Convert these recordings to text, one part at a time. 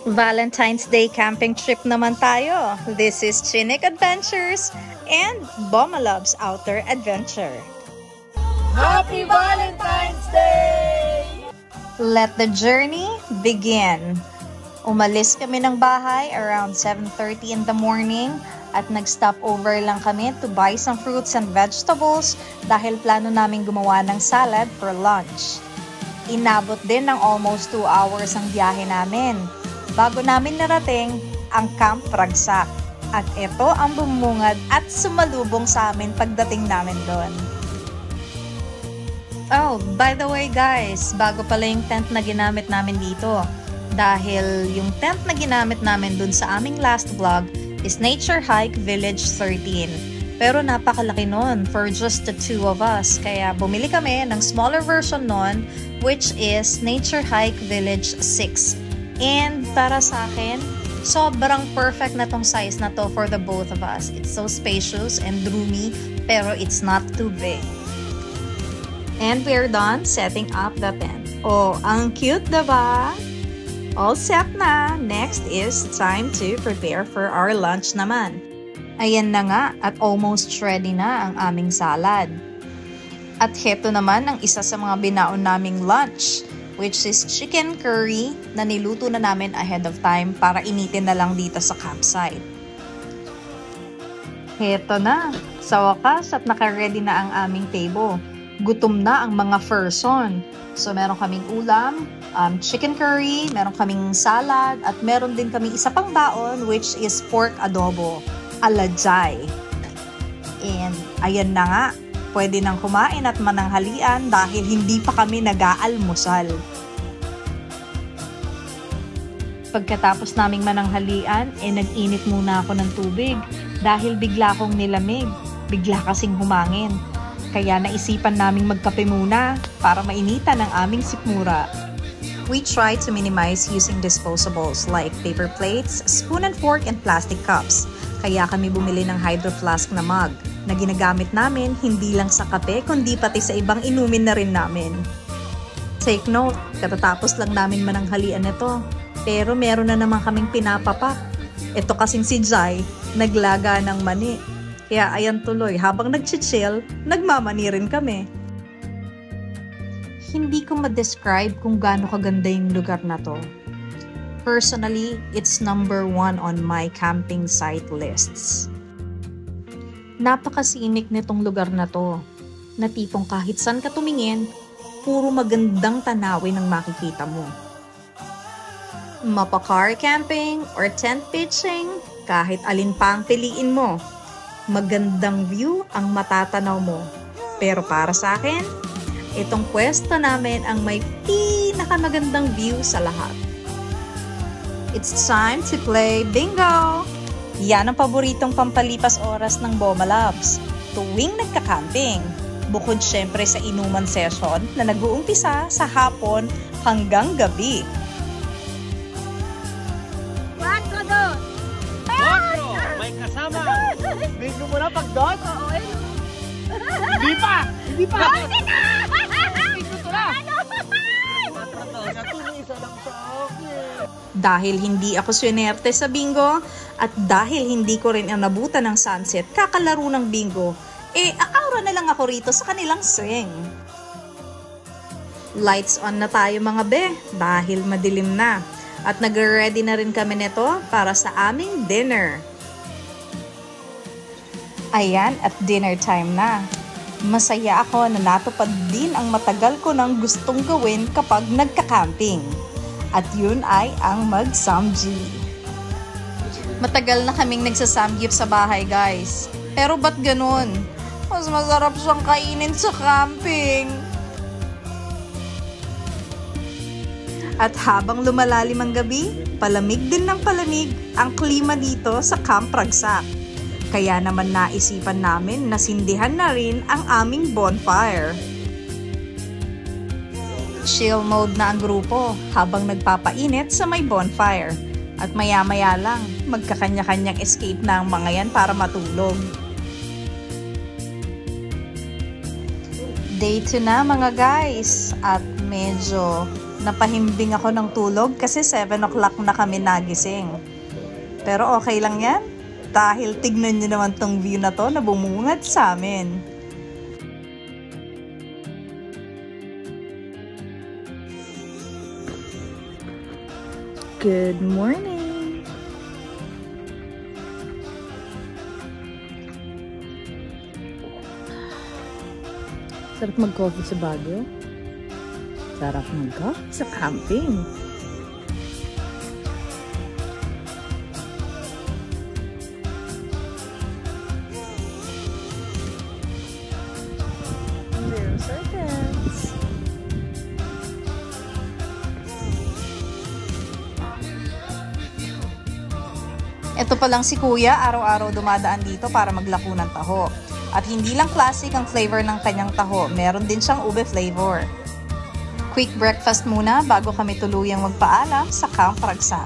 Valentine's Day camping trip naman tayo. This is Chinik Adventures and Bomalabs Outdoor Adventure. Happy Valentine's Day! Let the journey begin. Umalis kami ng bahay around 7:30 in the morning at nag-stop over lang kami to buy some fruits and vegetables dahil plano namin gumawa ng salad for lunch. Inabot din ng almost 2 hours ang biyahe namin bago namin narating ang Camp Ragsak. At ito ang bumungad at sumalubong sa amin pagdating namin doon. Oh, by the way guys, bago pala yung tent na ginamit namin dito. Dahil yung tent na ginamit namin dun sa aming last vlog is Nature Hike Village 13. Pero napakalaki nun for just the 2 of us. Kaya bumili kami ng smaller version nun, which is Nature Hike Village 6. And para sa akin, sobrang perfect na tong size na to for the both of us. It's so spacious and roomy, pero it's not too big. And we're done setting up the tent. Oh, ang cute, diba? All set na. Next is time to prepare for our lunch naman. Ayan na nga at almost ready na ang aming salad. At heto naman ang isa sa mga binaon naming lunch, which is chicken curry na niluto na namin ahead of time para initin na lang dito sa campsite. Heto na, sa wakas at naka-ready na ang aming table. Gutom na ang mga person. So meron kaming ulam, chicken curry, meron kaming salad, at meron din kaming isa pang baon which is pork adobo, alajay. And ayan na nga. Pwede nang kumain at mananghalian dahil hindi pa kami nag-aalmusal. Pagkatapos naming mananghalian, nag-init muna ako ng tubig dahil bigla akong nilamig, bigla kasing humangin. Kaya naisipan naming magkape muna para mainitan ang aming sikmura. We try to minimize using disposables like paper plates, spoon and fork, and plastic cups. Kaya kami bumili ng hydro flask na mug na ginagamit namin hindi lang sa kape kundi pati sa ibang inumin na rin namin. Take note, katatapos lang namin mananghalian ito, pero meron na naman kaming pinapapak. Ito kasing si Jai, naglaga ng mani. Kaya ayan tuloy, habang nag-chill, nagmamani rin kami. Hindi ko ma-describe kung gaano kaganda yung lugar na to. Personally, it's number 1 on my camping site lists. Napakasinik nitong lugar na to, na tipong kahit saan ka tumingin, puro magandang tanawin ang makikita mo. Mapa-car camping or tent pitching, kahit alin pa ang piliin mo, magandang view ang matatanaw mo. Pero para sa akin, itong pwesto namin ang may pinakamagandang view sa lahat. It's time to play bingo! Yan ang paboritong pampalipas oras ng Bomalabs tuwing nagka-camping. Bukod syempre sa inuman session na nag-uumpisa sa hapon hanggang gabi. 4, 2, 4! May kasama! Bingo mo na pag-dot? Oo, Hindi pa! Hindi pa! Bingo to na! Isa lang sa akin. Dahil hindi ako swinerte sa bingo at dahil hindi ko rin nabutan ng sunset kakalaro ng bingo, aara na lang ako rito sa kanilang swing. Lights on na tayo mga be dahil madilim na at nag-ready na rin kami nito para sa aming dinner. Ayan, at dinner time na. Masaya ako na natupad din ang matagal ko nang gustong gawin kapag nagka-camping. At yun ay ang mag-samgyup. Matagal na kaming nagsasamgyup sa bahay guys. Pero ba't ganun? Mas masarap siyang kainin sa camping. At habang lumalalim ang gabi, palamig din ng palamig ang klima dito sa Camp Ragsak. Kaya naman naisipan namin na sindihan na rin ang aming bonfire. Chill mode na ang grupo habang nagpapainit sa may bonfire. At maya-maya lang, magkakanya-kanyang escape na ang mga yan para matulog. Day 2 na mga guys. At medyo Napahimbing ako ng tulog kasi 7 o'clock na kami nagising. Pero okay lang yan. Dahil tignan nyo naman tong view na to na bumungad sa amin. Good morning! Sarap mag-coffee sa Baguio. Sarap mag-coffee sa camping. There's our tents. Ito pa lang si Kuya, araw-araw dumadaan dito para maglako ng taho. At hindi lang classic ang flavor ng kanyang taho, meron din siyang ube flavor. Quick breakfast muna bago kami tuluyang magpaalam sa Camp Ragsan.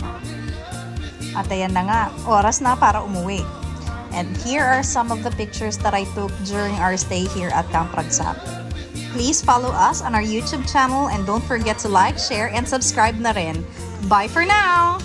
At ayan na nga, oras na para umuwi. And here are some of the pictures that I took during our stay here at Camp Ragsan. Please follow us on our YouTube channel and don't forget to like, share, and subscribe na rin. Bye for now!